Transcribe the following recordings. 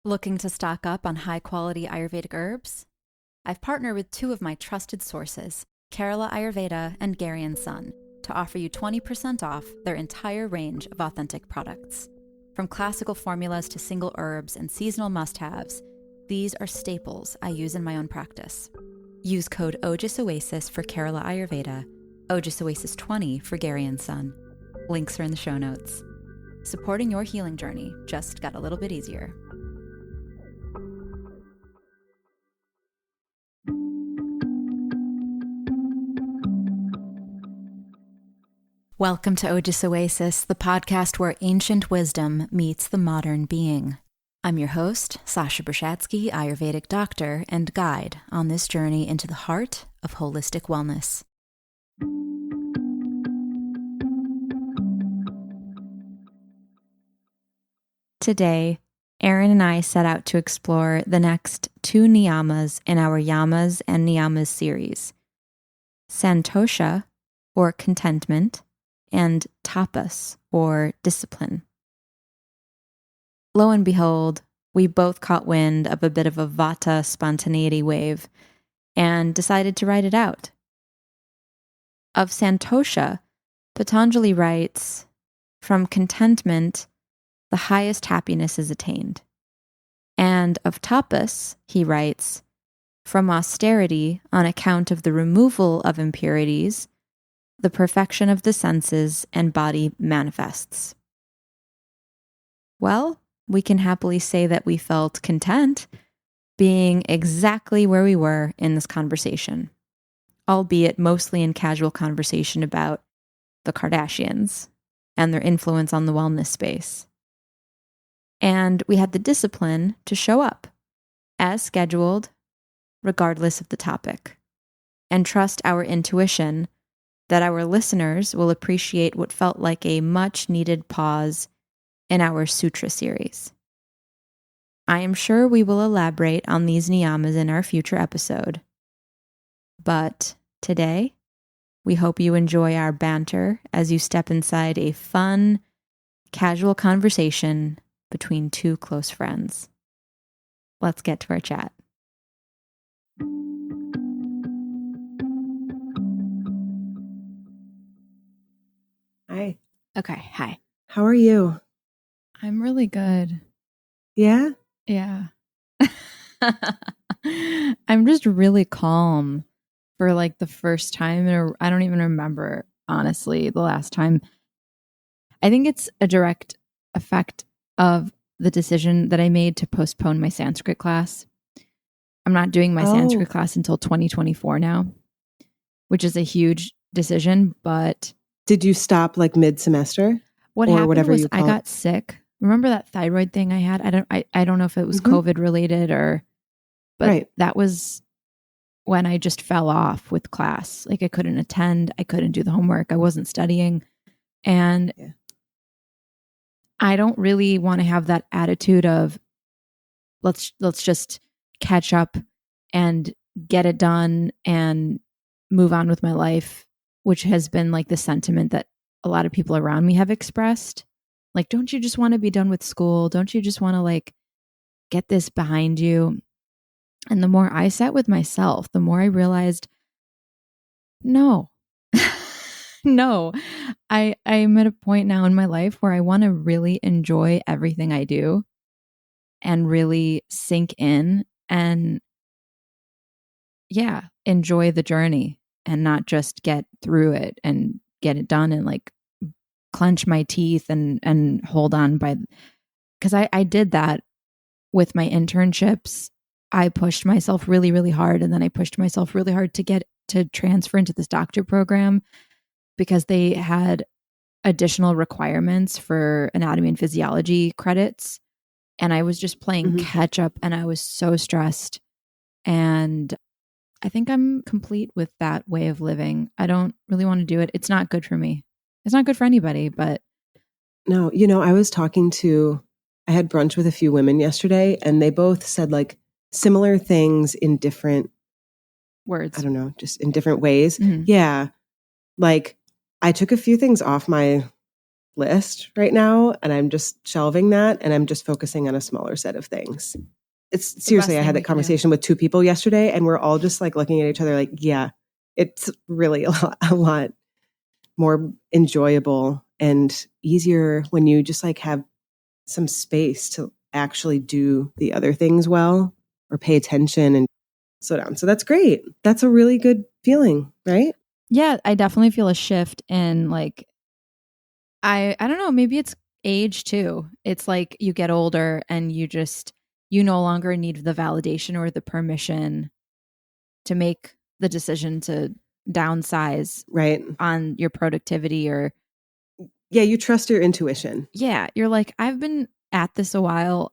Looking to stock up on high-quality Ayurvedic herbs? I've partnered with two of my trusted sources, Kerala Ayurveda and Gary and Son, to offer you 20% off their entire range of authentic products. From classical formulas to single herbs and seasonal must-haves, these are staples I use in my own practice. Use code Ojas Oasis for Kerala Ayurveda, Ojas Oasis 20 for Gary and Son. Links are in the show notes. Supporting your healing journey just got a little bit easier. Welcome to Ojas Oasis, the podcast where ancient wisdom meets the modern being. I'm your host, Sasha Ayurvedic doctor and guide on this journey into the heart of holistic wellness. Today, Erin and I set out to explore the next two niyamas in our Yamas and Niyamas series, Santosha, or contentment, and tapas, or discipline. Lo and behold, we both caught wind of a bit of a vata spontaneity wave and decided to write it out. Of Santosha, Patanjali writes, "From contentment, the highest happiness is attained." And of tapas, he writes, "From austerity, on account of the removal of impurities, the perfection of the senses and body manifests." Well, we can happily say that we felt content being exactly where we were in this conversation, albeit mostly in casual conversation about the Kardashians and their influence on the wellness space. And we had the discipline to show up as scheduled, regardless of the topic, and trust our intuition that our listeners will appreciate what felt like a much-needed pause in our sutra series. I am sure we will elaborate on these niyamas in our future episode. But today, we hope you enjoy our banter as you step inside a fun, casual conversation between two close friends. Let's get to our chat. Hi. Okay, hi. How are you? I'm really good. Yeah? Yeah. I'm just really calm for like the first time. I don't even remember, honestly, the last time. I think it's a direct effect of the decision that I made to postpone my Sanskrit class. I'm not doing my Sanskrit class until 2024 now, which is a huge decision, but... Did you stop like mid-semester? What happened was I got sick. Remember that thyroid thing I had? I don't know if it was COVID related but that was when I just fell off with class. Like I couldn't attend, I couldn't do the homework, I wasn't studying. And I don't really want to have that attitude of let's just catch up and get it done and move on with my life, which has been like the sentiment that a lot of people around me have expressed. Like, don't you just want to be done with school? Don't you just want to like get this behind you? And the more I sat with myself, the more I realized, no, no, I'm at a point now in my life where I want to really enjoy everything I do and really sink in and enjoy the journey and not just get through it and get it done and like clench my teeth and hold on because I did that with my internships. I pushed myself really, really hard. And then I pushed myself really hard to get to transfer into this doctor program because they had additional requirements for anatomy and physiology credits. And I was just playing catch up and I was so stressed. And I think I'm complete with that way of living. I don't really want to do it. It's not good for me. It's not good for anybody, but. No, I had brunch with a few women yesterday and they both said like similar things in different words. I don't know, just in different ways. Mm-hmm. Yeah. Like I took a few things off my list right now. And I'm just shelving that and I'm just focusing on a smaller set of things. It's seriously, I had that conversation with 2 people yesterday and we're all just like looking at each other like, yeah, it's really a lot more enjoyable and easier when you just like have some space to actually do the other things well or pay attention and slow down. So that's great. That's a really good feeling, right? Yeah, I definitely feel a shift in like, I don't know, maybe it's age too. It's like you get older and you no longer need the validation or the permission to make the decision to downsize right on your productivity or you trust your intuition. Yeah, you're like, I've been at this a while.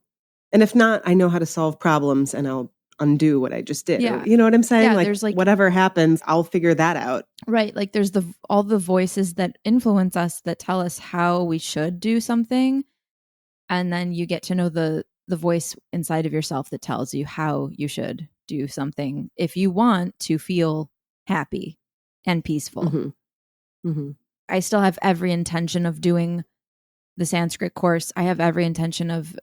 And if not, I know how to solve problems and I'll undo what I just did. Yeah. You know what I'm saying? Yeah, like, there's like whatever happens, I'll figure that out. Right. Like there's all the voices that influence us that tell us how we should do something. And then you get to know the voice inside of yourself that tells you how you should do something if you want to feel happy and peaceful. Mm-hmm. Mm-hmm. I still have every intention of doing the Sanskrit course. I have every intention of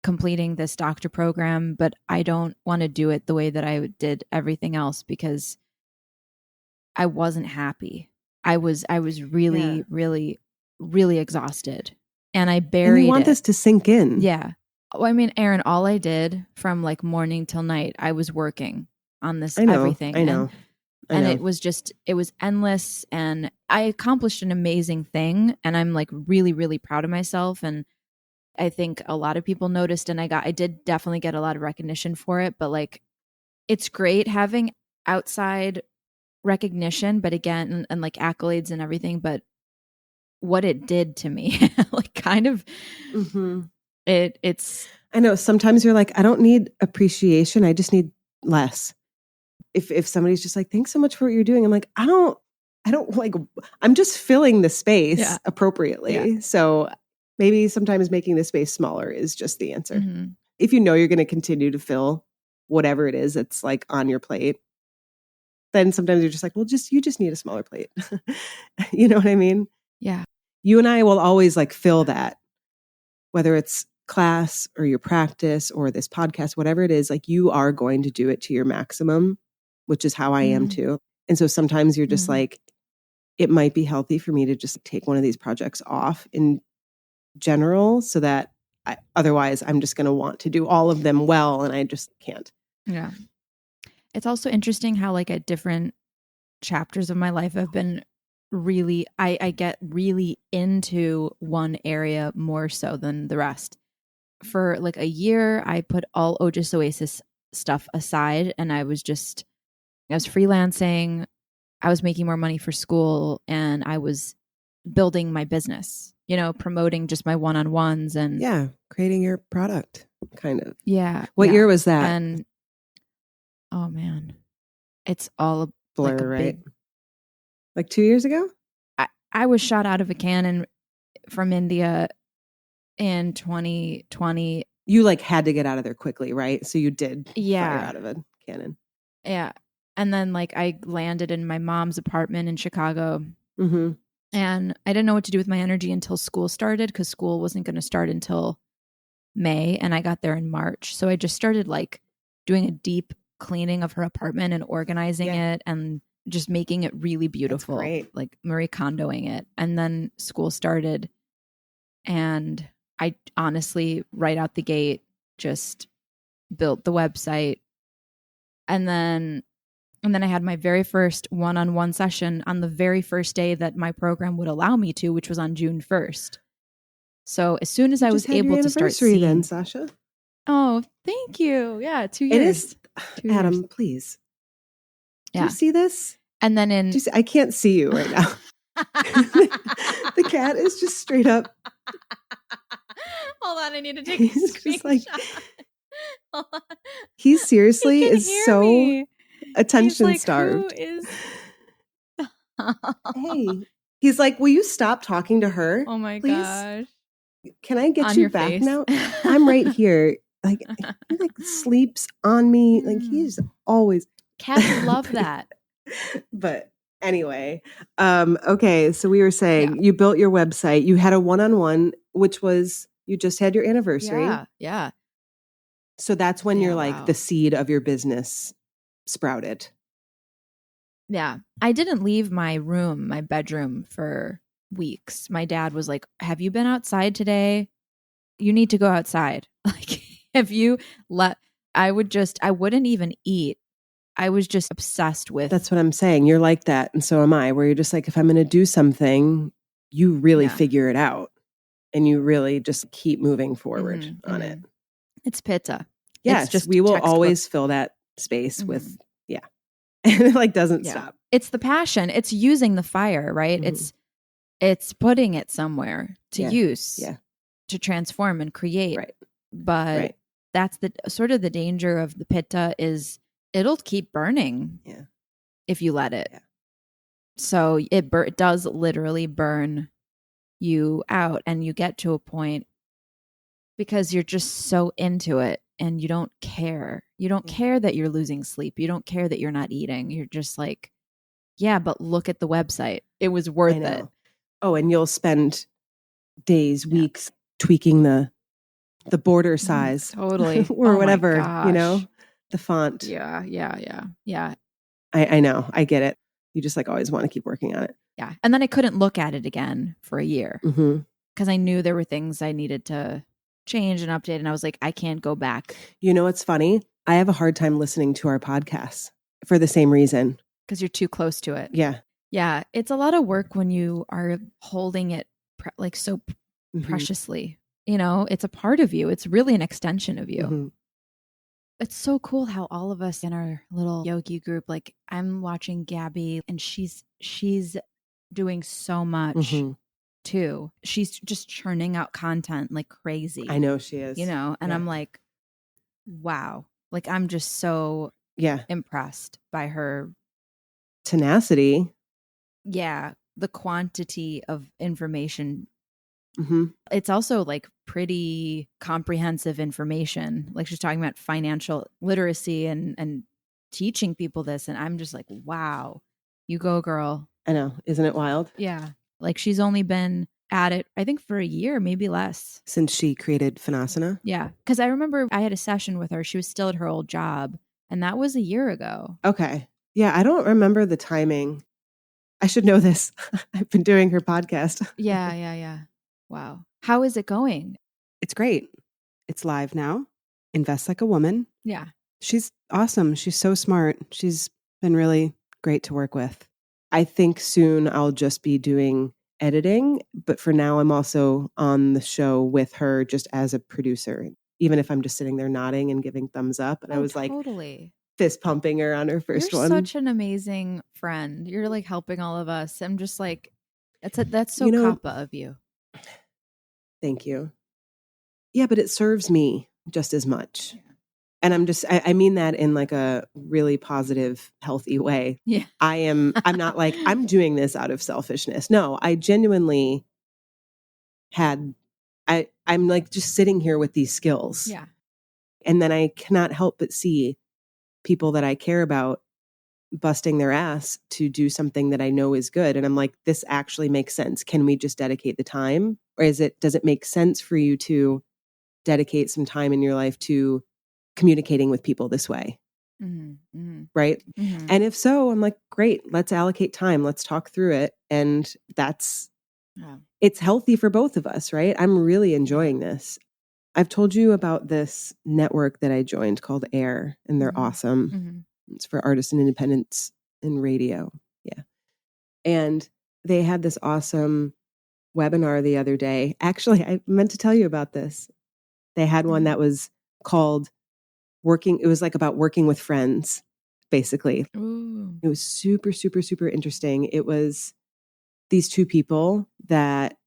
completing this doctor program, but I don't want to do it the way that I did everything else because I wasn't happy. I was really, really, really exhausted. And I buried it. And you want this to sink in. Yeah. Well, I mean, Erin, all I did from like morning till night, I was working on this everything. I know. And it was endless. And I accomplished an amazing thing. And I'm like really, really proud of myself. And I think a lot of people noticed and I did definitely get a lot of recognition for it. But like, it's great having outside recognition, but again, and like accolades and everything. But what it did to me, like kind of, it's. I know sometimes you're like, I don't need appreciation. I just need less. If somebody's just like, thanks so much for what you're doing. I'm like, I don't like, I'm just filling the space appropriately. Yeah. So maybe sometimes making the space smaller is just the answer. Mm-hmm. If you know you're going to continue to fill whatever it is that's like on your plate, then sometimes you're just like, well, you just need a smaller plate. You know what I mean? Yeah. You and I will always like fill that, whether it's class or your practice or this podcast, whatever it is, like you are going to do it to your maximum, which is how I am too. And so sometimes you're just like, it might be healthy for me to just take one of these projects off in general so that otherwise I'm just going to want to do all of them well and I just can't. Yeah. It's also interesting how like at different chapters of my life I've been really, I get really into one area more so than the rest. For like a year, I put all Ojas Oasis stuff aside and I was freelancing, I was making more money for school and I was building my business, promoting just my one-on-ones and creating your product kind of. Yeah. What year was that? And oh man, it's all a blur, like right? Like 2 years ago? I was shot out of a cannon from India in 2020. You like had to get out of there quickly, right? So you did fire out of a cannon. Yeah. And then like I landed in my mom's apartment in Chicago. Mm-hmm. And I didn't know what to do with my energy until school started because school wasn't going to start until May. And I got there in March. So I just started like doing a deep cleaning of her apartment and organizing it and just making it really beautiful. That's great. Like Marie Kondoing it. And then school started and I honestly, right out the gate, just built the website. And then I had my very first one-on-one session on the very first day that my program would allow me to, which was on June 1st. So as soon as I was able to start seeing, then, Sasha. Oh, thank you. Yeah, 2 years. It is. 2 Adam, years. Please. Do you see this? And then I can't see you right now. The cat is just straight up. Hold on, I need to take a screenshot. He seriously is so attention starved. Who is... Hey, he's like, will you stop talking to her? Oh my please? Gosh. Can I get you back now? I'm right here. Like he like sleeps on me. Like he's always. Cats love that. But Anyway, okay. So we were saying you built your website. You had a one-on-one, which was you just had your anniversary. Yeah. So that's when you're like the seed of your business sprouted. Yeah. I didn't leave my bedroom for weeks. My dad was like, "Have you been outside today? You need to go outside." Like, if you I wouldn't even eat. I was just obsessed with. That's what I'm saying. You're like that. And so am I, where you're just like, if I'm going to do something, you really figure it out and you really just keep moving forward on it. It's pitta. Yes, it's just we will always fill that space with, and it like doesn't stop. It's the passion. It's using the fire, right? It's putting it somewhere to use, to transform and create. Right. But that's the sort of the danger of the pitta is it'll keep burning if you let it. Yeah. So it does literally burn you out, and you get to a point because you're just so into it and you don't care. You don't care that you're losing sleep. You don't care that you're not eating. You're just like, yeah, but look at the website. It was worth it. Oh, and you'll spend days, weeks tweaking the border size. Totally. or whatever, the font. Yeah. I know. I get it. You just like always want to keep working on it. Yeah. And then I couldn't look at it again for a year because I knew there were things I needed to change and update. And I was like, I can't go back. You know what's funny? I have a hard time listening to our podcasts for the same reason. Because you're too close to it. Yeah. Yeah. It's a lot of work when you are holding it like so preciously. It's a part of you. It's really an extension of you. It's so cool how all of us in our little yogi group, like I'm watching Gabby and she's doing so much too. She's just churning out content like crazy. I know she is. And I'm like, wow. Like I'm just so impressed by her tenacity. Yeah. The quantity of information. It's also like pretty comprehensive information. Like she's talking about financial literacy and teaching people this. And I'm just like, wow, you go, girl. I know. Isn't it wild? Yeah. Like she's only been at it, I think, for a year, maybe less. Since she created Phanasana? Yeah. Because I remember I had a session with her. She was still at her old job. And that was a year ago. Okay. Yeah. I don't remember the timing. I should know this. I've been doing her podcast. Yeah. Wow. How is it going? It's great. It's live now. Invest Like a Woman. Yeah. She's awesome. She's so smart. She's been really great to work with. I think soon I'll just be doing editing, but for now I'm also on the show with her just as a producer, even if I'm just sitting there nodding and giving thumbs up. And I was like fist pumping her on her first one. You're such an amazing friend. You're like helping all of us. I'm just like, that's so kappa of you. Thank you. Yeah, but it serves me just as much. Yeah. And I mean that in like a really positive, healthy way. Yeah. I'm not like, I'm doing this out of selfishness. No, I genuinely I'm like just sitting here with these skills. Yeah. And then I cannot help but see people that I care about busting their ass to do something that I know is good. And I'm like, this actually makes sense. Can we just dedicate the time? Or does it make sense for you to dedicate some time in your life to communicating with people this way? Right? And if so, I'm like, great, let's allocate time. Let's talk through it. And it's healthy for both of us, right? I'm really enjoying this. I've told you about this network that I joined called AIR, and they're awesome. It's for artists and independents in radio. Yeah. And they had this awesome webinar the other day. Actually, I meant to tell you about this. They had one that was called it was like about working with friends, basically. Ooh. It was super, super, super interesting. It was these two people that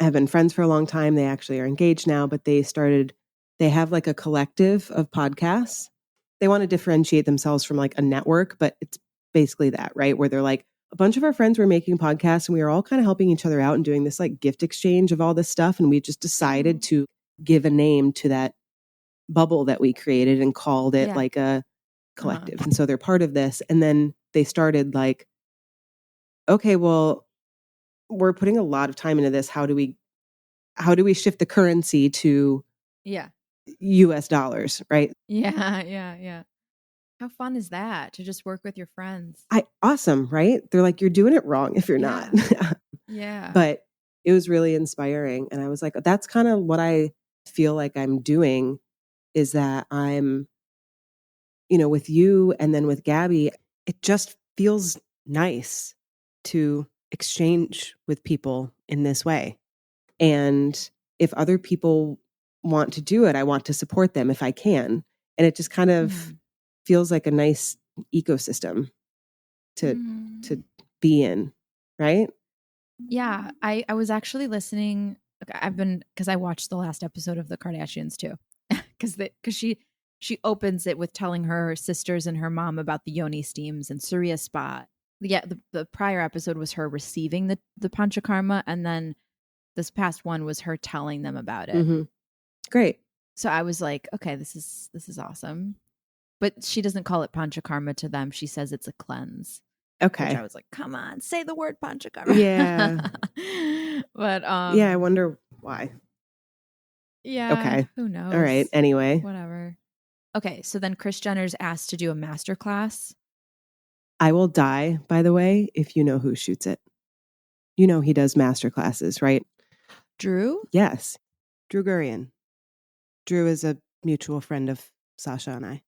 have been friends for a long time. They actually are engaged now, but they have like a collective of podcasts. They want to differentiate themselves from like a network, but it's basically that, right? Where they're like, a bunch of our friends were making podcasts and we were all kind of helping each other out and doing this like gift exchange of all this stuff. And we just decided to give a name to that bubble that we created and called it like a collective. And so they're part of this. And then they started like okay, well, we're putting a lot of time into this. How do we shift the currency to US dollars, right? Yeah. How fun is that to just work with your friends? Awesome, right? They're like, you're doing it wrong if you're not. Yeah. But it was really inspiring. And I was like, that's kind of what I feel like I'm doing, is that I'm, with you and then with Gabby, it just feels nice to exchange with people in this way. And if other people want to do it, I want to support them if I can. And it just kind of feels like a nice ecosystem to be in, right? Yeah, I was actually listening. Because I watched the last episode of the Kardashians too, because she opens it with telling her sisters and her mom about the yoni steams and Surya Spa. Yeah, the prior episode was her receiving the panchakarma, and then this past one was her telling them about it. Mm-hmm. Great. So I was like, okay, this is awesome. But she doesn't call it panchakarma to them. She says it's a cleanse. Okay. Which I was like, come on, say the word panchakarma. Yeah. But yeah, I wonder why. Yeah. Okay. Who knows? All right. Anyway. Whatever. Okay. So then Kris Jenner's asked to do a master class. I will die, by the way, if you know who shoots it. You know he does master classes, right? Drew? Yes. Drew Gurian. Drew is a mutual friend of Sasha and I.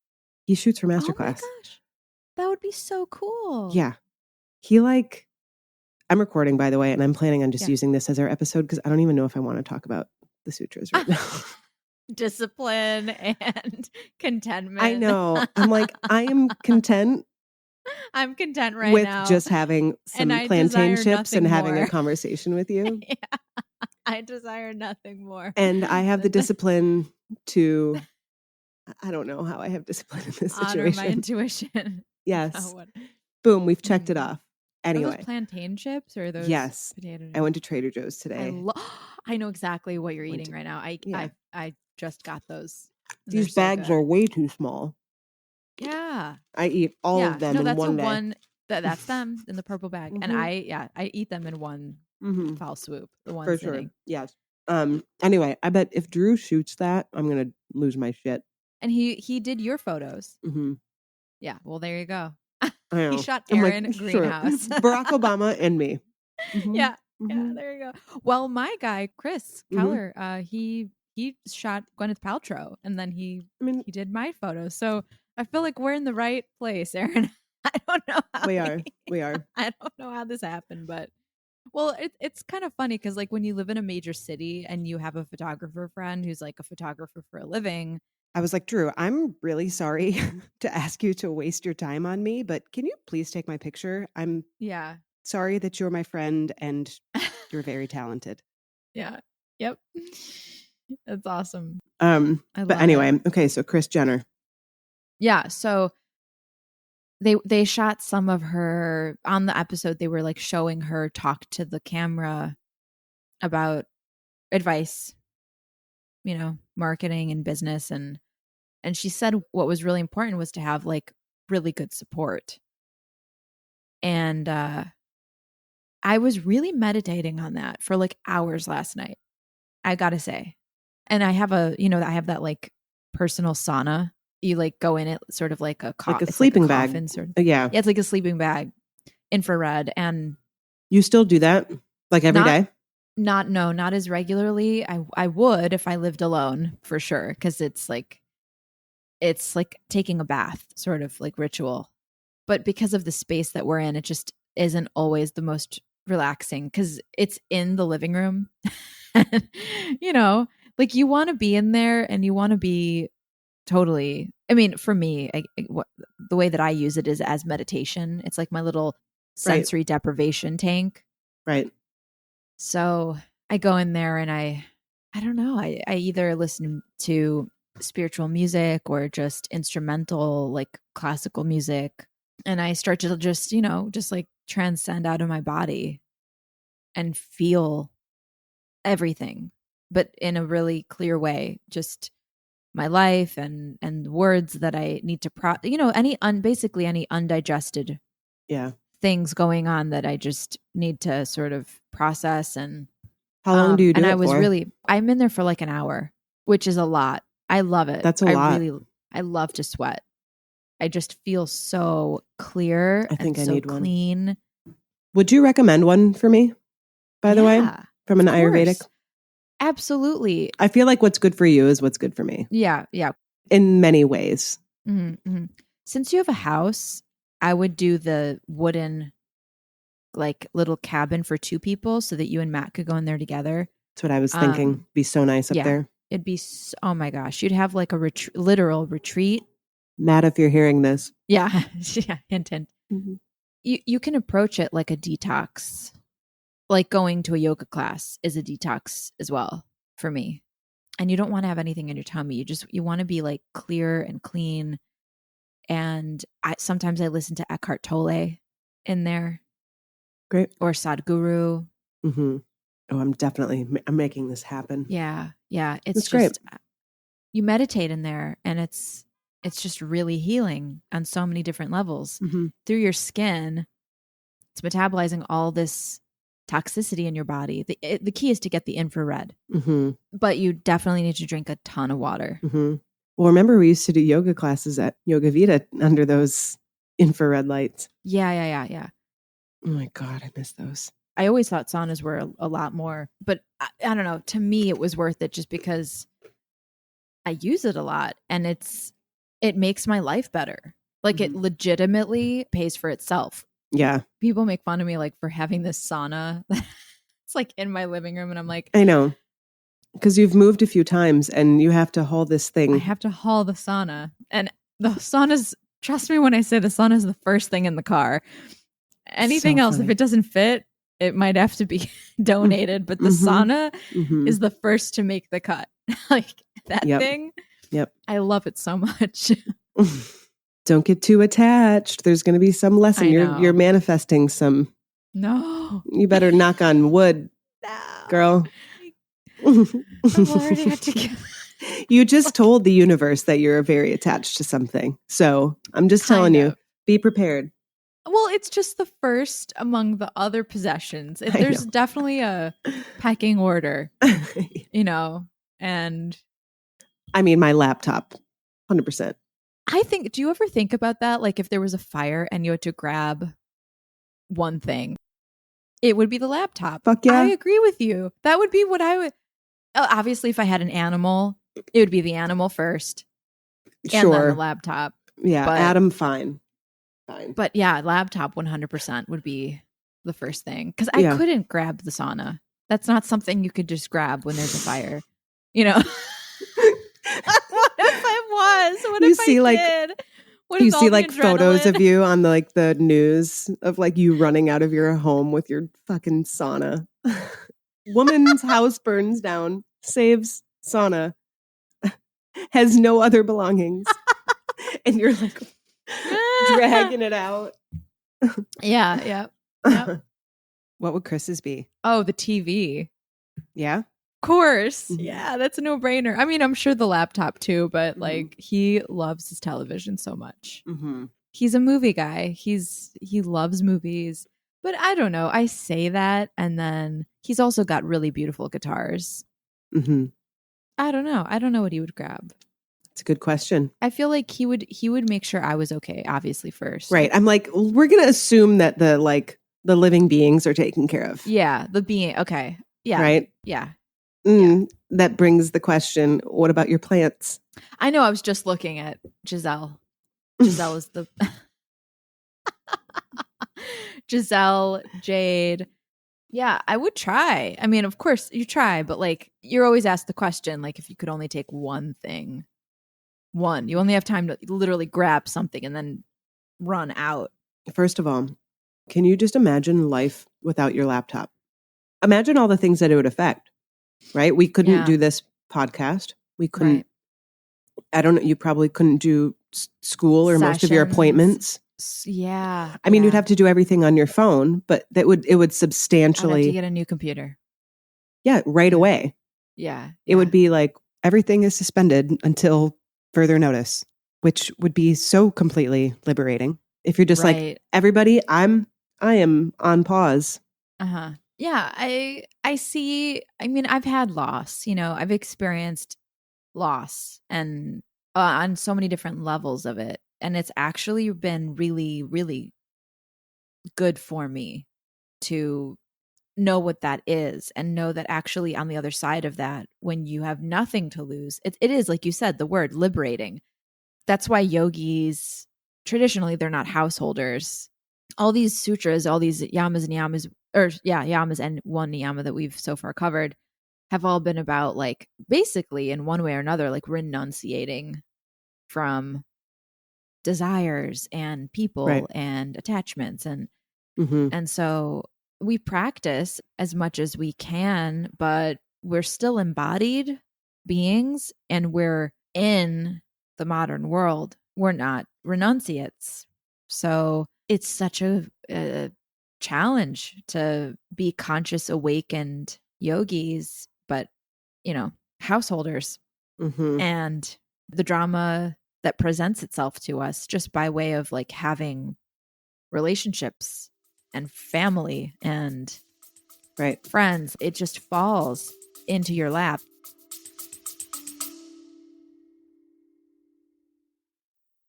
He shoots for master class. Oh my gosh. That would be so cool. Yeah. I'm recording, by the way, and I'm planning on just using this as our episode because I don't even know if I want to talk about the sutras right now. Discipline and contentment. I know. I'm like, I am content. I'm content right with now. With just having some plantain chips and having a conversation with you. I desire nothing more. And I have the discipline to, I don't know how I have discipline in this situation. Honor my intuition. Yes. Boom, we've checked it off. Anyway. Are those plantain chips or those potato chips? I went to Trader Joe's today. I know exactly what you're eating right now. I just got those. These bags are way too small. Yeah. I eat all of them in one day. That's them in the purple bag. And I eat them in one foul swoop. The one for sitting. Sure. Yes. Anyway, I bet if Drew shoots that, I'm gonna lose my shit. And he did your photos. Mm-hmm. Yeah. Well, there you go. He shot Erin Greenhouse. Sure. Barack Obama and me. Mm-hmm. Yeah. Yeah. There you go. Well, my guy Chris Keller, he shot Gwyneth Paltrow, and then he did my photos. So I feel like we're in the right place, Erin. I don't know how we are. I don't know how this happened, but it's kind of funny because like when you live in a major city and you have a photographer friend who's like a photographer for a living. I was like, Drew, I'm really sorry to ask you to waste your time on me, but can you please take my picture? I'm sorry that you're my friend and you're very talented. Yeah. Yep. That's awesome. But anyway, okay, so Kris Jenner. Yeah, so they shot some of her on the episode. They were like showing her talk to the camera about advice, marketing and business, and she said what was really important was to have like really good support. And I was really meditating on that for like hours last night, I gotta say. And I have I have that like personal sauna. You like go in it sort of like a sleeping bag. Sort of. Yeah, it's like a sleeping bag, infrared. And you still do that like every day? Not as regularly. I would if I lived alone for sure, because it's like taking a bath, sort of like ritual. But because of the space that we're in, it just isn't always the most relaxing because it's in the living room. Like you want to be in there and you want to be totally. I mean, for me, the way that I use it is as meditation. It's like my little sensory deprivation tank. Right. So I go in there and I don't know. I either listen to spiritual music or just instrumental, like classical music. And I start to just like transcend out of my body and feel everything, but in a really clear way, just my life and words that I need to basically any undigested things going on that I just need to sort of process. And how long do you do and it I was for? I'm in there for like an hour, which is a lot. I love it. That's a lot. I love to sweat. I just feel so clear. I think and I so need clean. One. Would you recommend one for me, by the way, from an Ayurvedic? Absolutely. I feel like what's good for you is what's good for me. Yeah. In many ways. Mm-hmm. Since you have a house, I would do the wooden, like, little cabin for 2 people so that you and Matt could go in there together. That's what I was thinking. Be so nice up there. It'd be, oh my gosh, you'd have like a literal retreat. Matt, if you're hearing this. Yeah. Hint. Mm-hmm. You can approach it like a detox. Like going to a yoga class is a detox as well for me. And you don't want to have anything in your tummy. You want to be like clear and clean. And sometimes I listen to Eckhart Tolle in there. Great. Or Sadhguru. Mm-hmm. Oh, I'm making this happen. Yeah. It's just great. You meditate in there, and it's just really healing on so many different levels. Mm-hmm. Through your skin. It's metabolizing all this toxicity in your body. The key is to get the infrared, but you definitely need to drink a ton of water. Mm-hmm. Well, remember we used to do yoga classes at Yoga Vita under those infrared lights. Yeah. Oh my God, I miss those. I always thought saunas were a lot more, but I don't know. To me, it was worth it just because I use it a lot, and it makes my life better. Like it legitimately pays for itself. Yeah. People make fun of me like for having this sauna. It's like in my living room, and I'm like, I know. Because you've moved a few times and you have to haul this thing. I have to haul the sauna. And the sauna's, trust me when I say the sauna is the first thing in the car. Anything else, if it doesn't fit, it might have to be donated. But the sauna is the first to make the cut. Like that thing. Yep. I love it so much. Don't get too attached. There's going to be some lesson. You're manifesting some. No. You better knock on wood, girl. I'm already at You just told the universe that you're very attached to something. So I'm just telling you, be prepared. Well, it's just the first among the other possessions. There's definitely a pecking order, and I mean, my laptop, 100%. do you ever think about that? Like if there was a fire and you had to grab one thing, it would be the laptop. Fuck yeah. I agree with you. That would be what I would. Obviously, if I had an animal, it would be the animal first. And then the laptop. Yeah, Adam, fine. But yeah, laptop 100% would be the first thing. Because I couldn't grab the sauna. That's not something you could just grab when there's a fire. What if I was? What if I did? You see like photos of you on the news of like you running out of your home with your fucking sauna. Woman's house burns down, saves sauna, has no other belongings. And you're like dragging it out. Yeah. What would Chris's be? Oh, the TV. Yeah? Of course. Yeah, that's a no-brainer. I mean, I'm sure the laptop too, but like he loves his television so much. He's a movie guy. He loves movies. But I don't know. I say that, and then he's also got really beautiful guitars. I don't know. I don't know what he would grab. It's a good question. I feel like he would make sure I was okay, obviously, first. Right. I'm like, we're gonna assume that the living beings are taken care of. Yeah, the being. Okay. Yeah. Right. Yeah. That brings the question, what about your plants? I know. I was just looking at Giselle. Giselle is the Giselle, Jade. Yeah, I would try. I mean, of course you try, but like you're always asked the question, like if you could only take one thing. You only have time to literally grab something and then run out. First of all, can you just imagine life without your laptop? Imagine all the things that it would affect, right? We couldn't do this podcast. We couldn't, right. I don't know, you probably couldn't do school or most of your appointments. Yeah. I mean, you'd have to do everything on your phone, but it would substantially. I'd have to get a new computer. Yeah, right away. Yeah. It would be like everything is suspended until further notice, which would be so completely liberating. If you're just like, everybody, I'm I am on pause. Yeah, I see. I mean, I've had loss, I've experienced loss and on so many different levels of it. And it's actually been really, really good for me to know what that is and know that actually on the other side of that, when you have nothing to lose, it is, like you said, the word liberating. That's why yogis, traditionally, they're not householders. All these sutras, all these yamas and niyamas, yamas and one niyama that we've so far covered have all been about, like, basically in one way or another, like renunciating from desires and people and attachments. And so we practice as much as we can, but we're still embodied beings and we're in the modern world. We're not renunciates. So it's such a challenge to be conscious, awakened yogis, but, householders. And the drama that presents itself to us just by way of like having relationships and family and friends, it just falls into your lap.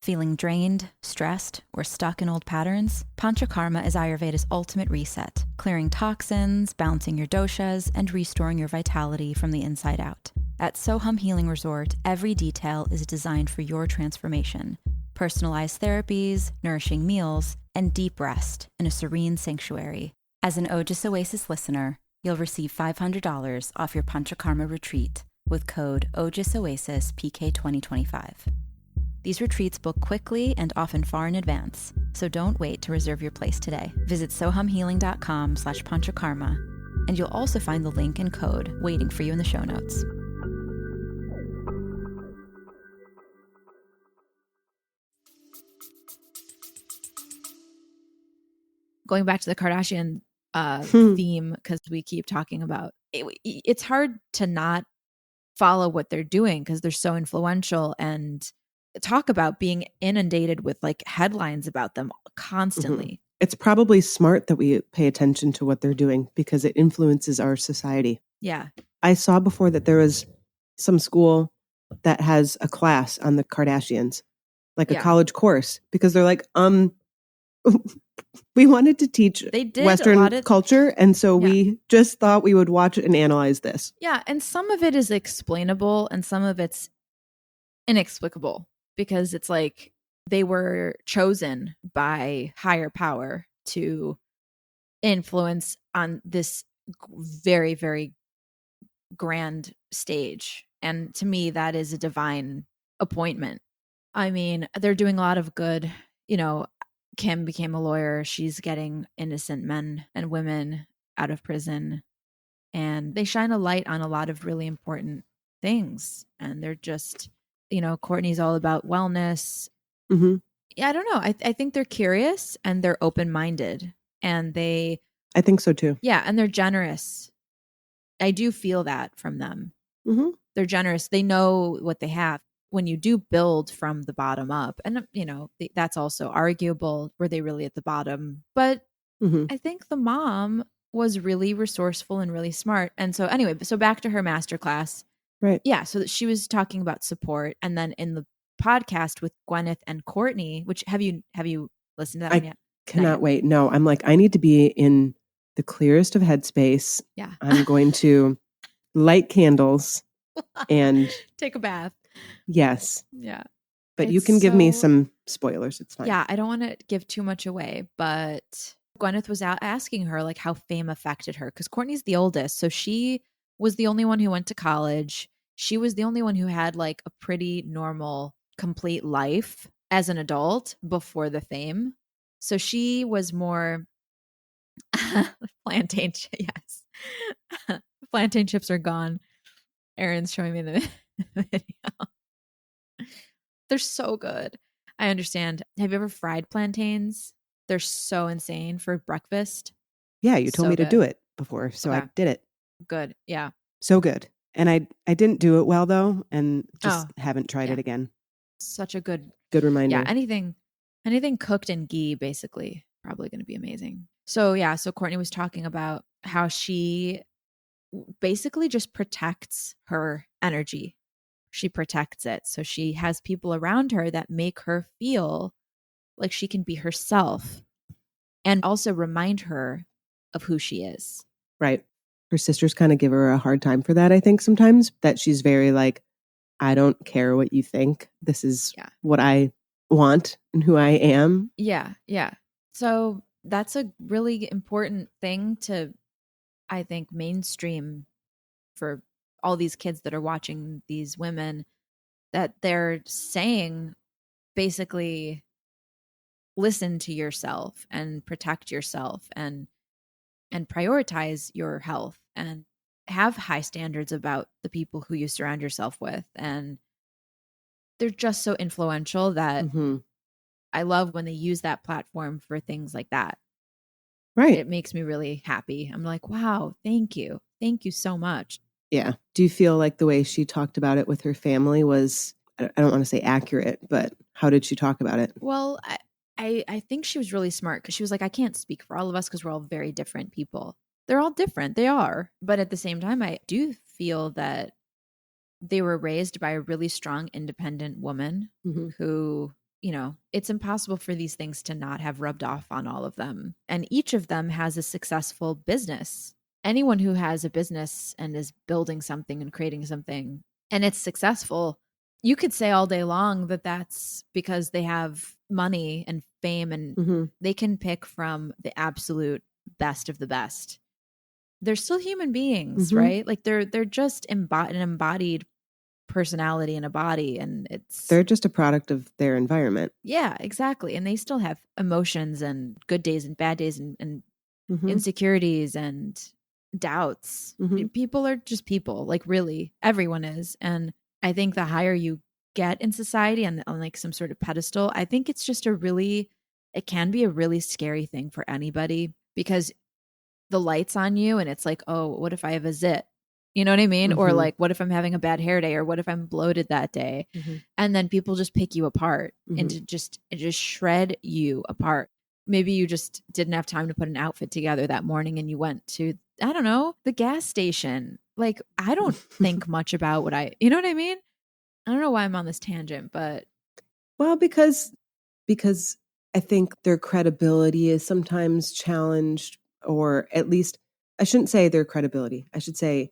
Feeling drained, stressed, or stuck in old patterns? Panchakarma is Ayurveda's ultimate reset, clearing toxins, balancing your doshas, and restoring your vitality from the inside out. At Soham Healing Resort, every detail is designed for your transformation. Personalized therapies, nourishing meals, and deep rest in a serene sanctuary. As an Ojas Oasis listener, you'll receive $500 off your Panchakarma retreat with code OJASOASISPK2025. These retreats book quickly and often far in advance, so don't wait to reserve your place today. Visit sohamhealing.com/panchakarma, and you'll also find the link and code waiting for you in the show notes. Going back to the Kardashian theme, because we keep talking about it's hard to not follow what they're doing because they're so influential and talk about being inundated with like headlines about them constantly. It's probably smart that we pay attention to what they're doing because it influences our society. Yeah. I saw before that there was some school that has a class on the Kardashians, like a college course, because they're like, we wanted to teach Western culture, and so we just thought we would watch it and analyze this. Yeah, and some of it is explainable and some of it's inexplicable because it's like they were chosen by higher power to influence on this very, very grand stage. And to me, that is a divine appointment. I mean, they're doing a lot of good. Kim became a lawyer. She's getting innocent men and women out of prison. And they shine a light on a lot of really important things. And they're just, Kourtney's all about wellness. Yeah, I don't know. I think they're curious and they're open-minded. And I think so too. Yeah, and they're generous. I do feel that from them. They're generous. They know what they have. When you do build from the bottom up, and that's also arguable, were they really at the bottom? But I think the mom was really resourceful and really smart. And so anyway, so back to her masterclass. Right. Yeah. So that she was talking about support. And then in the podcast with Gwyneth and Kourtney, which have you listened to that one yet? Cannot wait. No, I'm like, I need to be in the clearest of headspace. Yeah. I'm going to light candles and take a bath. Yes. Yeah. But you can give me some spoilers. It's fine. Yeah. I don't want to give too much away, but Gwyneth was out asking her like how fame affected her because Kourtney's the oldest. So she was the only one who went to college. She was the only one who had like a pretty normal, complete life as an adult before the fame. So she was more plantain. Yes. Plantain chips are gone. Erin's showing me the video. They're so good. I understand. Have you ever fried plantains? They're so insane for breakfast. Yeah, you told me to do it before, so I did it. Good. Yeah. So good. And I didn't do it well though, and just haven't tried it again. Such a good reminder. Yeah, anything cooked in ghee basically probably going to be amazing. So Courtney was talking about how she basically just protects her energy. She protects it. So she has people around her that make her feel like she can be herself and also remind her of who she is. Right. Her sisters kind of give her a hard time for that, I think, sometimes, that she's very like, I don't care what you think. This is what I want and who I am. Yeah. Yeah. So that's a really important thing to, I think, mainstream for all these kids that are watching these women, that they're saying basically listen to yourself and protect yourself and prioritize your health and have high standards about the people who you surround yourself with. And they're just so influential that I love when they use that platform for things like that. Right. It makes me really happy. I'm like, wow, thank you. Thank you so much. Yeah. Do you feel like the way she talked about it with her family was, I don't want to say accurate, but how did she talk about it? Well, I think she was really smart because she was like, I can't speak for all of us because we're all very different people. They're all different. They are. But at the same time, I do feel that they were raised by a really strong, independent woman who, you know, it's impossible for these things to not have rubbed off on all of them. And each of them has a successful business. Anyone who has a business and is building something and creating something and it's successful, you could say all day long that that's because they have money and fame and they can pick from the absolute best of the best. They're still human beings, right? Like they're just an embodied personality in a body, and they're just a product of their environment. Yeah, exactly. And they still have emotions and good days and bad days and insecurities and doubts. People are just people, like really everyone is. And I think the higher you get in society on like some sort of pedestal, I think it's just it can be a really scary thing for anybody, because the light's on you and it's like, oh, what if I have a zit? You know what I mean? Or like, what if I'm having a bad hair day, or what if I'm bloated that day? And then people just pick you apart and just shred you apart. Maybe you just didn't have time to put an outfit together that morning and you went to, I don't know, the gas station. Like, I don't think much about you know what I mean? I don't know why I'm on this tangent, but. Well, because I think their credibility is sometimes challenged, or at least I shouldn't say their credibility. I should say,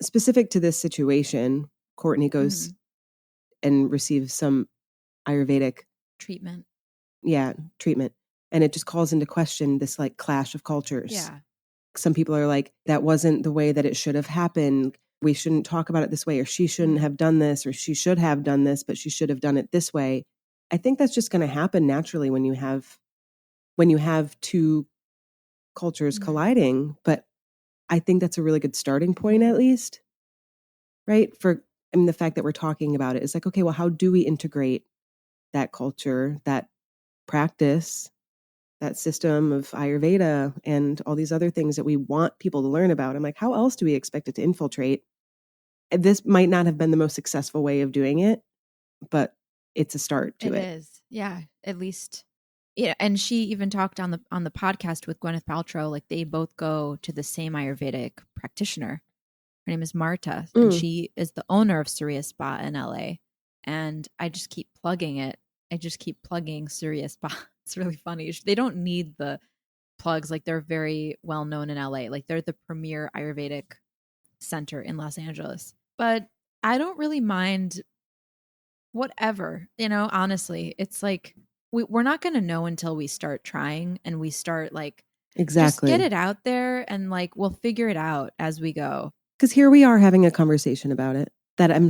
specific to this situation, Courtney goes and receives some Ayurvedic treatment. Yeah, treatment. And it just calls into question this like clash of cultures. Yeah. Some people are like, that wasn't the way that it should have happened. We shouldn't talk about it this way, or she shouldn't have done this, or she should have done this, but she should have done it this way. I think that's just going to happen naturally when you have two cultures colliding. But I think that's a really good starting point, at least. Right? The fact that we're talking about it is like, okay, well, how do we integrate that culture, that practice, that system of Ayurveda and all these other things that we want people to learn about? I'm like, how else do we expect it to infiltrate? This might not have been the most successful way of doing it, but it's a start to it. It is. Yeah. At least. Yeah. And she even talked on the podcast with Gwyneth Paltrow, like they both go to the same Ayurvedic practitioner. Her name is Marta, and she is the owner of Surya Spa in LA. And I just keep plugging it. I just keep plugging Surya Spa. It's really funny. They don't need the plugs. Like they're very well known in LA. Like they're the premier Ayurvedic center in Los Angeles. But I don't really mind whatever, honestly. It's like we're not going to know until we start trying and we start like exactly just get it out there, and like we'll figure it out as we go. Because here we are having a conversation about it that I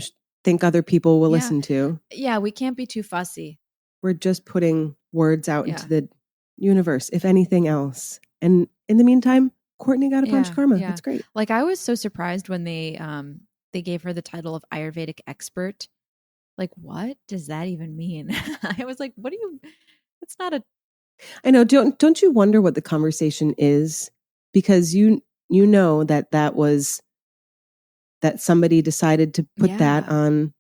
think other people will listen to. Yeah, we can't be too fussy. We're just putting words out into the universe, if anything else. And in the meantime, Courtney got a Panchakarma. That's great. Like I was so surprised when they gave her the title of Ayurvedic expert. Like, what does that even mean? I was like, it's not a. I know. Don't you wonder what the conversation is? Because you know that was that somebody decided to put that on.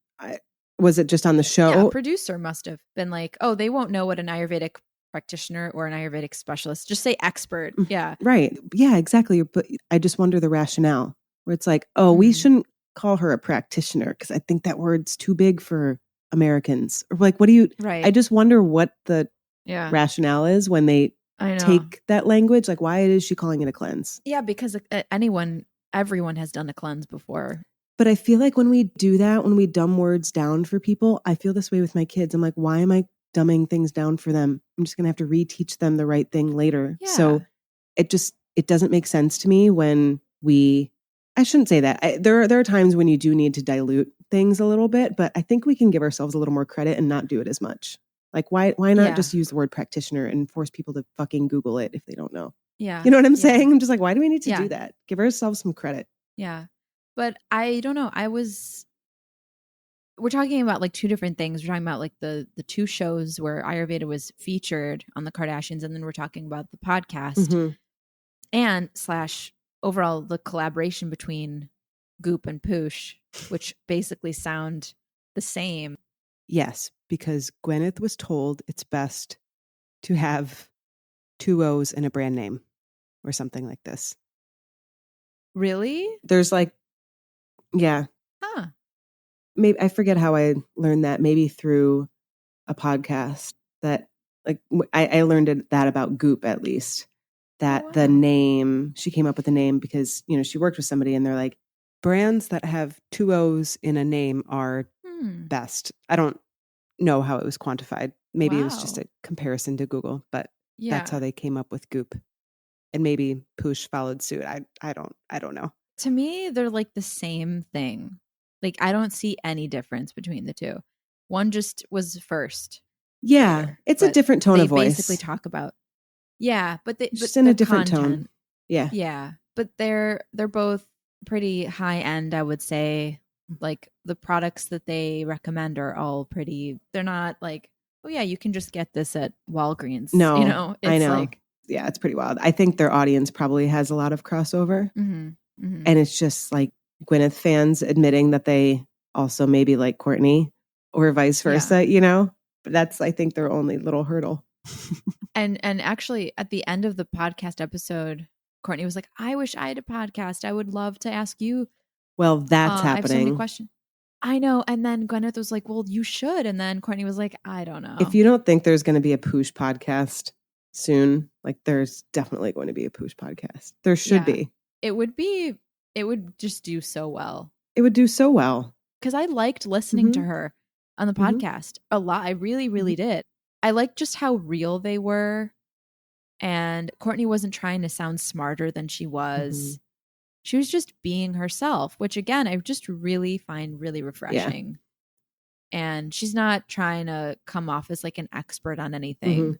Was it just on the show? Yeah, a producer must have been like, oh, they won't know what an Ayurvedic practitioner or an Ayurvedic specialist. Just say expert. Yeah. Right. Yeah, exactly. But I just wonder the rationale where it's like, oh, we shouldn't call her a practitioner because I think that word's too big for Americans. Or like, what do you, right. I just wonder what the rationale is when they take that language. Like, why is she calling it a cleanse? Yeah, because everyone has done a cleanse before. But I feel like when we do that, when we dumb words down for people, I feel this way with my kids. I'm like, why am I dumbing things down for them? I'm just going to have to reteach them the right thing later. Yeah. So it doesn't make sense to me when I shouldn't say that. There are times when you do need to dilute things a little bit, but I think we can give ourselves a little more credit and not do it as much. Like, why not just use the word practitioner and force people to fucking Google it if they don't know? Yeah. You know what I'm saying? I'm just like, why do we need to do that? Give ourselves some credit. Yeah. But I don't know. We're talking about like two different things. We're talking about like the two shows where Ayurveda was featured on the Kardashians, and then we're talking about the podcast and / overall the collaboration between Goop and Poosh, which basically sound the same. Yes, because Gwyneth was told it's best to have 2 O's in a brand name or something like this. Really? There's like, yeah. Huh. Maybe I forget how I learned that. Maybe through a podcast that like I learned that about Goop at least. That the name, she came up with the name because, she worked with somebody and they're like, brands that have 2 O's in a name are best. I don't know how it was quantified. Maybe it was just a comparison to Google, but that's how they came up with Goop. And maybe Poosh followed suit. I don't know. To me, they're like the same thing. Like, I don't see any difference between the two. One just was first. Yeah, here, it's a different tone of voice. They basically talk about, but just in a different tone. Yeah. Yeah, but they're both pretty high end, I would say. Like, the products that they recommend are all pretty, they're not like, oh yeah, you can just get this at Walgreens. No, it's I know. Like, yeah, it's pretty wild. I think their audience probably has a lot of crossover. And it's just like Gwyneth fans admitting that they also maybe like Kourtney or vice versa, But that's, I think, their only little hurdle. And actually, at the end of the podcast episode, Kourtney was like, I wish I had a podcast. I would love to ask you. Well, that's happening. I have so many questions. I know. And then Gwyneth was like, well, you should. And then Kourtney was like, I don't know. If you don't think there's going to be a Poosh podcast soon, like there's definitely going to be a Poosh podcast. There should be. It would just do so well. It would do so well. Because I liked listening to her on the podcast a lot. I really, really did. I liked just how real they were. And Kourtney wasn't trying to sound smarter than she was. She was just being herself, which again, I just really find really refreshing. Yeah. And she's not trying to come off as like an expert on anything.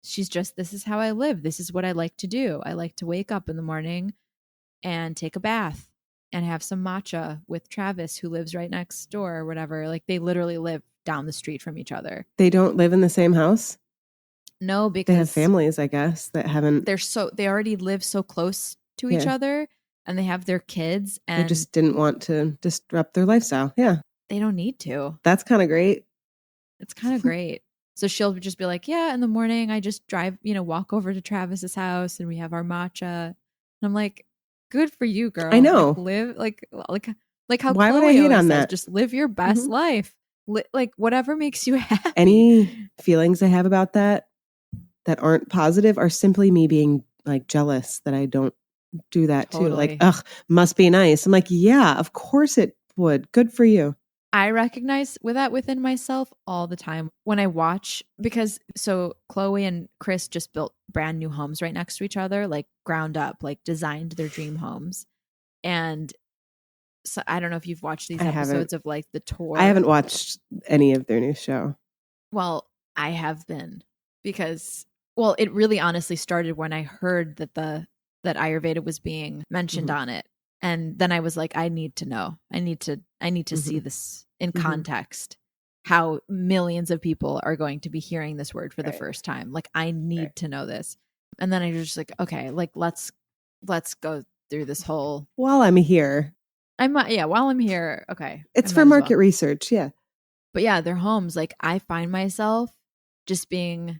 She's just, this is how I live. This is what I like to do. I like to wake up in the morning and take a bath and have some matcha with Travis, who lives right next door or whatever. Like, they literally live down the street from each other. They don't live in the same house? No, because they have families, I guess, that haven't. They already live so close to each other, and they have their kids, and they just didn't want to disrupt their lifestyle. Yeah. They don't need to. That's kind of great. It's kind of great. So she'll just be like, yeah, in the morning I just drive, walk over to Travis's house and we have our matcha. And I'm like, good for you, girl. I know. Like, live like how why Chloe would I hate on says, that? just live your best life. Like, whatever makes you happy. Any feelings I have about that aren't positive are simply me being like jealous that I don't do that too. Like, ugh, must be nice. I'm like, yeah, of course it would. Good for you. I recognize that within myself all the time when I watch, because so Chloe and Chris just built brand new homes right next to each other, like ground up, like designed their dream homes. And so I don't know if you've watched these episodes of like the tour. I haven't watched any of their new show. Well, I have been, because, well, it really honestly started when I heard that Ayurveda was being mentioned on it. And then I was like, I need to know. I need to see this in context, how millions of people are going to be hearing this word for the first time. Like, I need to know this. And then I was just like, okay, like let's go through this whole. While I'm here. While I'm here. Okay. It's for market research. Yeah. But yeah, their homes, like I find myself just being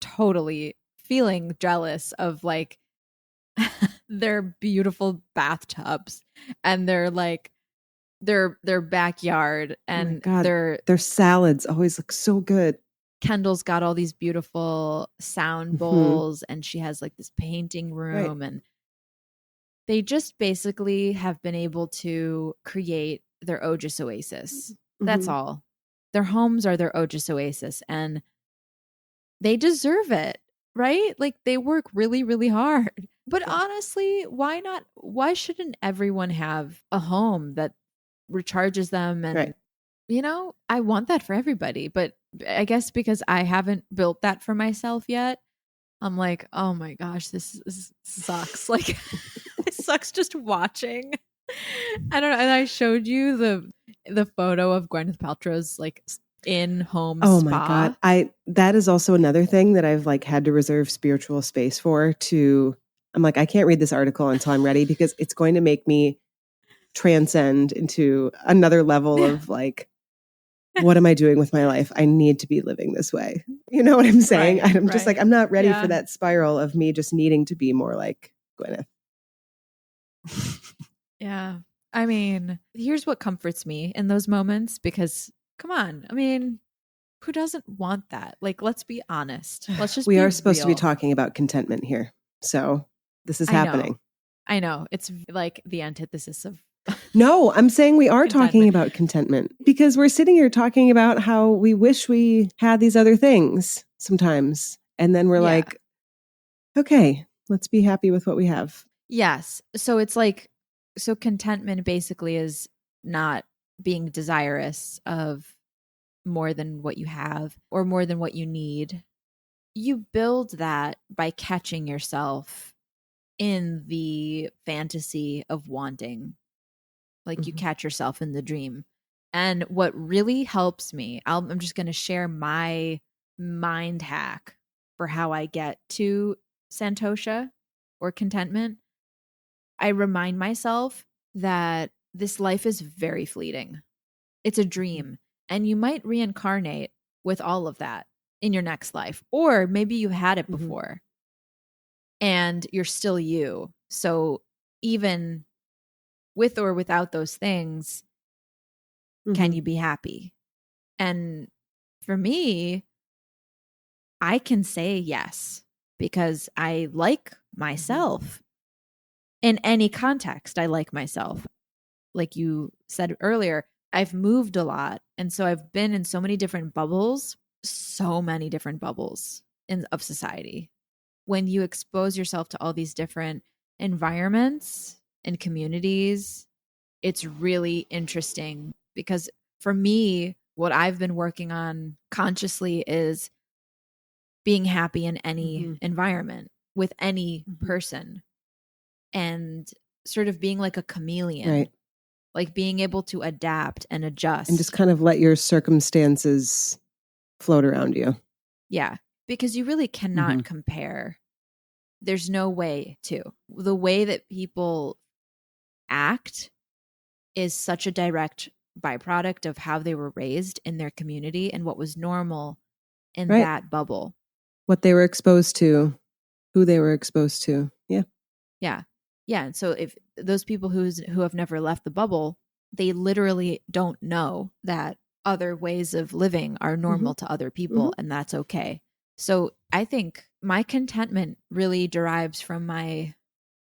totally feeling jealous of like their beautiful bathtubs and their like their backyard and their salads always look so good. Kendall's got all these beautiful sound bowls and she has like this painting room and they just basically have been able to create their Ojas Oasis. That's all. Their homes are their Ojas Oasis and they deserve it, right? Like they work really, really hard. But honestly, why not? Why shouldn't everyone have a home that recharges them? And, you know, I want that for everybody. But I guess because I haven't built that for myself yet, I'm like, oh my gosh, this sucks. Like, it sucks just watching. I don't know. And I showed you the photo of Gwyneth Paltrow's like in-home spa. My God. That is also another thing that I've like had to reserve spiritual space for I'm like, I can't read this article until I'm ready because it's going to make me transcend into another level of like, what am I doing with my life? I need to be living this way. You know what I'm saying? I'm just like, I'm not ready for that spiral of me just needing to be more like Gwyneth. Yeah. I mean, here's what comforts me in those moments because come on. I mean, who doesn't want that? Like, let's be honest. Let's just we are supposed to be talking about contentment here. So this is happening. I know. It's like the antithesis of No, I'm saying we are talking about contentment because we're sitting here talking about how we wish we had these other things sometimes. And then we're like, okay, let's be happy with what we have. Yes. So it's like, so contentment basically is not being desirous of more than what you have or more than what you need. You build that by catching yourself in the fantasy of wanting. Like you catch yourself in the dream. And what really helps me, I'm just going to share my mind hack for how I get to Santosha or contentment. I remind myself that this life is very fleeting. It's a dream. And you might reincarnate with all of that in your next life. Or maybe you had it before and you're still you. So even with or without those things, can you be happy? And for me, I can say yes because I like myself. In any context, I like myself. Like you said earlier, I've moved a lot. And so I've been in so many different bubbles of society. When you expose yourself to all these different environments and communities, it's really interesting because for me, what I've been working on consciously is being happy in any environment with any person and sort of being like a chameleon. Right. Like being able to adapt and adjust. And just kind of let your circumstances float around you. Yeah. Because you really cannot compare. There's no way to. The way that people act is such a direct byproduct of how they were raised in their community and what was normal in that bubble. What they were exposed to, who they were exposed to. Yeah. Yeah. Yeah. And so if those people who have never left the bubble, they literally don't know that other ways of living are normal to other people and that's okay. So I think my contentment really derives from my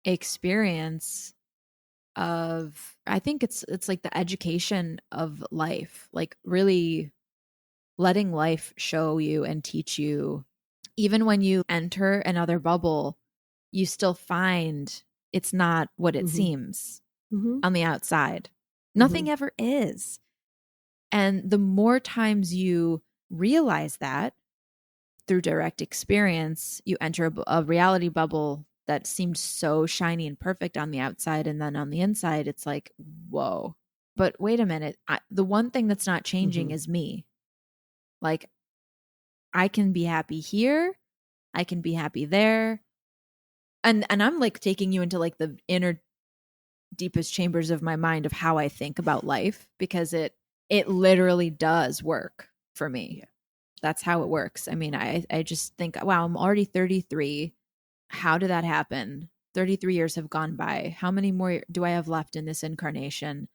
experience of, I think it's like the education of life, like really letting life show you and teach you. Even when you enter another bubble, you still find it's not what it seems on the outside. Nothing ever is. And the more times you realize that through direct experience, you enter a reality bubble that seemed so shiny and perfect on the outside. And then on the inside, it's like, whoa. But wait a minute. The one thing that's not changing is me. Like, I can be happy here. I can be happy there. And I'm like taking you into like the inner deepest chambers of my mind of how I think about life because it literally does work for me. Yeah. That's how it works. I mean, I just think, wow, I'm already 33. How did that happen? 33 years have gone by. How many more do I have left in this incarnation?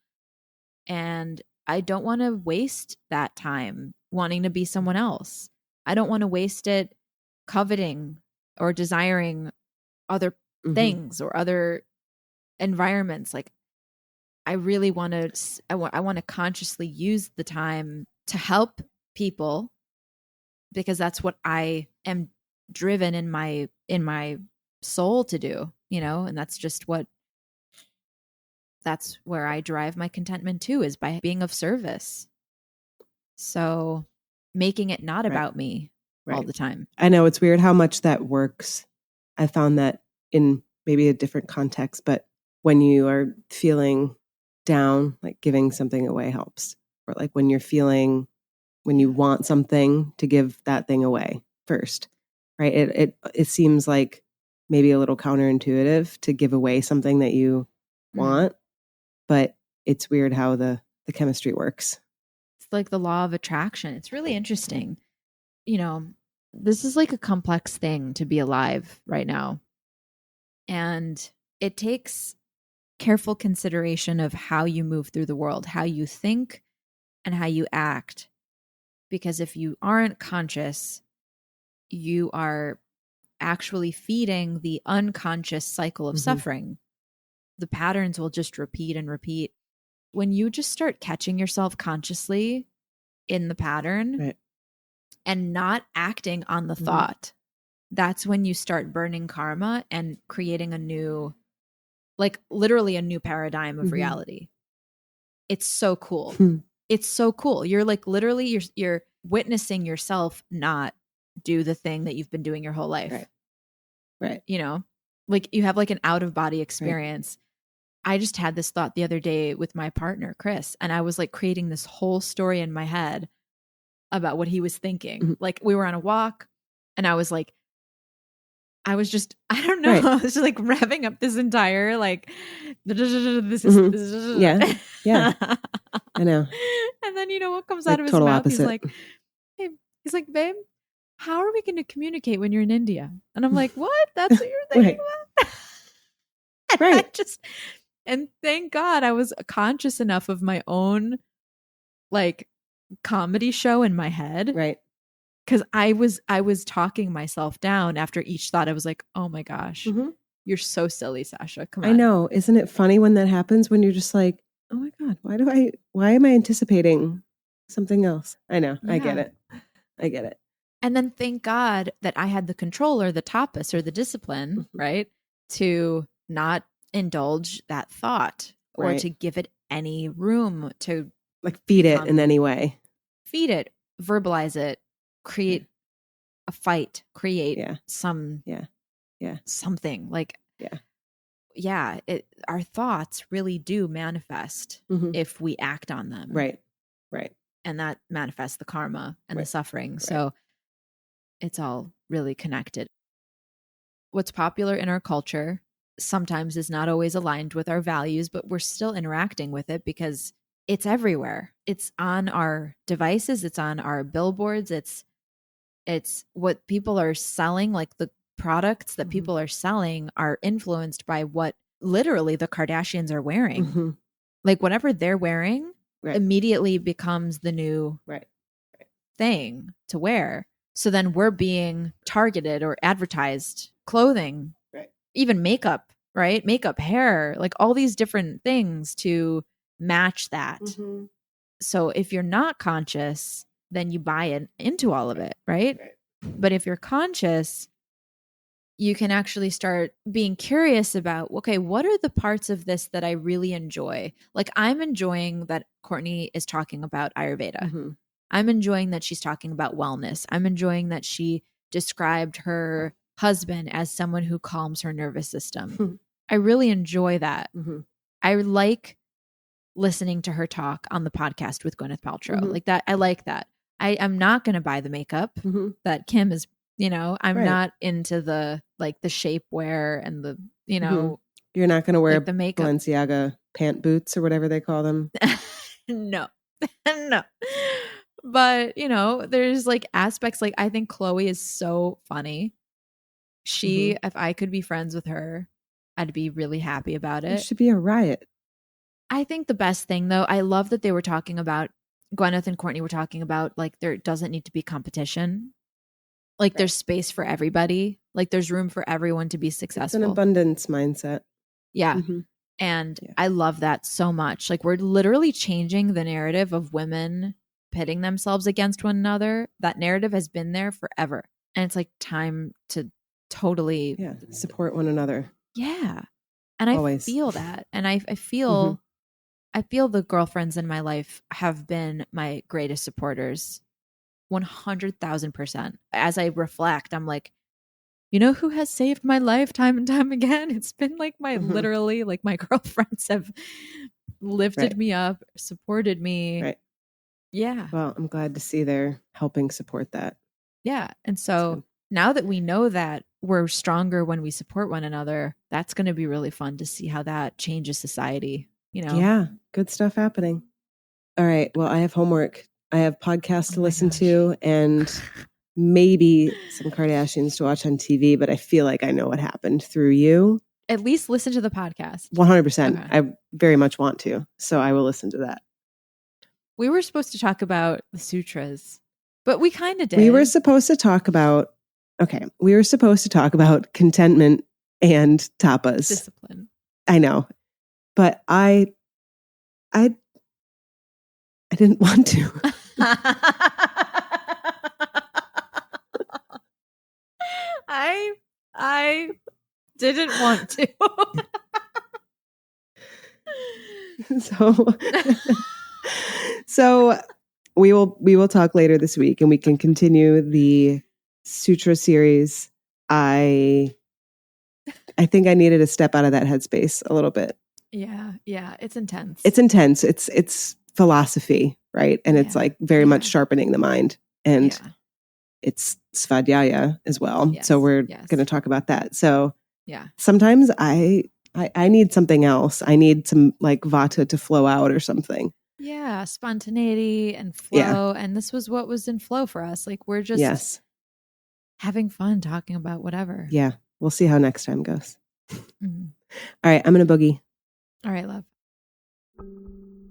And I don't want to waste that time wanting to be someone else. I don't want to waste it coveting or desiring other things or other environments. Like, I really want to, I want to consciously use the time to help people, because that's what I am driven in my soul to do, and that's where I derive my contentment too, is by being of service. So making it not about me all the time. I know it's weird how much that works. I found that in maybe a different context, but when you are feeling down, like giving something away helps. Or like when you want something, to give that thing away first, right? It seems like maybe a little counterintuitive to give away something that you want, but it's weird how the chemistry works. It's like the law of attraction. It's really interesting. This is like a complex thing to be alive right now. And it takes careful consideration of how you move through the world, how you think and how you act. Because if you aren't conscious, you are actually feeding the unconscious cycle of suffering. The patterns will just repeat and repeat. When you just start catching yourself consciously in the pattern and not acting on the thought, that's when you start burning karma and creating a new, like literally a new paradigm of reality. It's so cool. It's so cool. You're like literally you're witnessing yourself not do the thing that you've been doing your whole life. Right. Like you have like an out of body experience. I just had this thought the other day with my partner, Chris, and I was like creating this whole story in my head about what he was thinking. Like we were on a walk and I was just, I don't know. I was just like revving up this entire like, this is yeah. I know. And then what comes like out of his total mouth? Opposite. He's like, babe, how are we going to communicate when you're in India? And I'm like, what? That's what you're thinking about? And thank God I was conscious enough of my own like comedy show in my head. Right. Because I was talking myself down after each thought. I was like, oh my gosh, you're so silly, Sasha. Come on. I know. Isn't it funny when that happens, when you're just like, oh my God, why am I anticipating something else? I know. Yeah. I get it. And then thank God that I had the control or the tapas or the discipline, right? To not indulge that thought or to give it any room to like feed it in any way. Feed it, verbalize it, create a fight, create some something like our thoughts really do manifest if we act on them. Right. And that manifests the karma and the suffering. So it's all really connected. What's popular in our culture sometimes is not always aligned with our values, but we're still interacting with it because it's everywhere. It's on our devices. It's on our billboards. It's what people are selling. Like the products that people are selling are influenced by what literally the Kardashians are wearing. Like whatever they're wearing immediately becomes the new thing to wear. So then we're being targeted or advertised clothing, even makeup, right? Makeup, hair, like all these different things to match that. So if you're not conscious, then you buy into all of it, right? But if you're conscious, you can actually start being curious about, okay, what are the parts of this that I really enjoy? Like I'm enjoying that Courtney is talking about Ayurveda. I'm enjoying that she's talking about wellness. I'm enjoying that she described her husband as someone who calms her nervous system. I really enjoy that. I like listening to her talk on the podcast with Gwyneth Paltrow. Like that. I like that. I'm not going to buy the makeup that Kim is, I'm not into the, like the shapewear and the, You're not going to wear like the makeup. Balenciaga pant boots or whatever they call them. No. But, you know, there's like aspects, like I think Chloe is so funny. If I could be friends with her, I'd be really happy about it. It should be a riot. I think the best thing, though, I love that they were talking about, Gwyneth and Courtney were talking about, like, there doesn't need to be competition. Like, there's space for everybody. Like, there's room for everyone to be successful. It's an abundance mindset. Yeah. And I love that so much. Like, we're literally changing the narrative of women pitting themselves against one another. That narrative has been there forever. And it's like time to totally support one another. Yeah. And Always. I feel that. And I feel I feel the girlfriends in my life have been my greatest supporters. 100,000%. As I reflect, I'm like, you know who has saved my life time and time again? It's been like my literally, like my girlfriends have lifted me up, supported me. Right. Yeah. Well, I'm glad to see they're helping support that. Yeah. And so now that we know that we're stronger when we support one another, that's going to be really fun to see how that changes society, you know? Yeah. Good stuff happening. All right. Well, I have homework. I have podcasts to listen to and maybe some Kardashians to watch on TV, but I feel like I know what happened through you. At least listen to the podcast. 100%. Okay. I very much want to. So I will listen to that. We were supposed to talk about the sutras, but we kind of did. We were supposed to talk about contentment and tapas. Discipline. I know. But I didn't want to. I didn't want to. So we will talk later this week and we can continue the sutra series. I think I needed to step out of that headspace a little bit. Yeah, it's intense. It's intense. It's philosophy, right? And it's like very much sharpening the mind. And it's svadhyaya as well. Yes, so we're going to talk about that. So sometimes I need something else. I need some like vata to flow out or something. Yeah, spontaneity and flow. Yeah. And this was what was in flow for us. Like we're just having fun talking about whatever. Yeah. We'll see how next time goes. All right. I'm going to boogie. All right, love.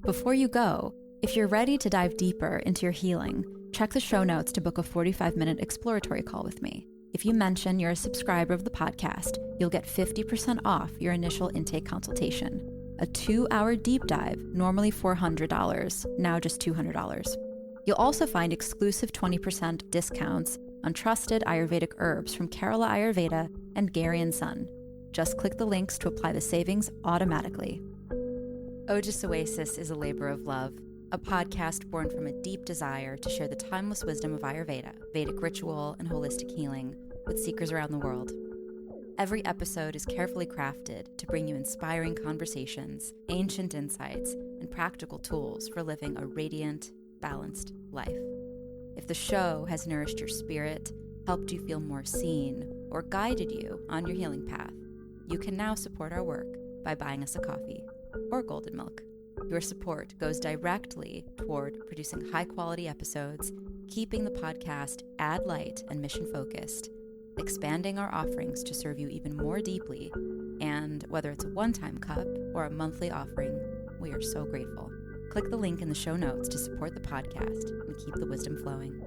Before you go, if you're ready to dive deeper into your healing, check the show notes to book a 45-minute exploratory call with me. If you mention you're a subscriber of the podcast, you'll get 50% off your initial intake consultation. A 2-hour deep dive, normally $400, now just $200. You'll also find exclusive 20% discounts on trusted Ayurvedic herbs from Kerala Ayurveda and Gary & Son. Just click the links to apply the savings automatically. Ojas Oasis is a labor of love, a podcast born from a deep desire to share the timeless wisdom of Ayurveda, Vedic ritual, and holistic healing with seekers around the world. Every episode is carefully crafted to bring you inspiring conversations, ancient insights, and practical tools for living a radiant, balanced life. If the show has nourished your spirit, helped you feel more seen, or guided you on your healing path, you can now support our work by buying us a coffee or golden milk. Your support goes directly toward producing high-quality episodes, keeping the podcast ad-light and mission-focused, expanding our offerings to serve you even more deeply, and whether it's a one-time cup or a monthly offering, we are so grateful. Click the link in the show notes to support the podcast and keep the wisdom flowing.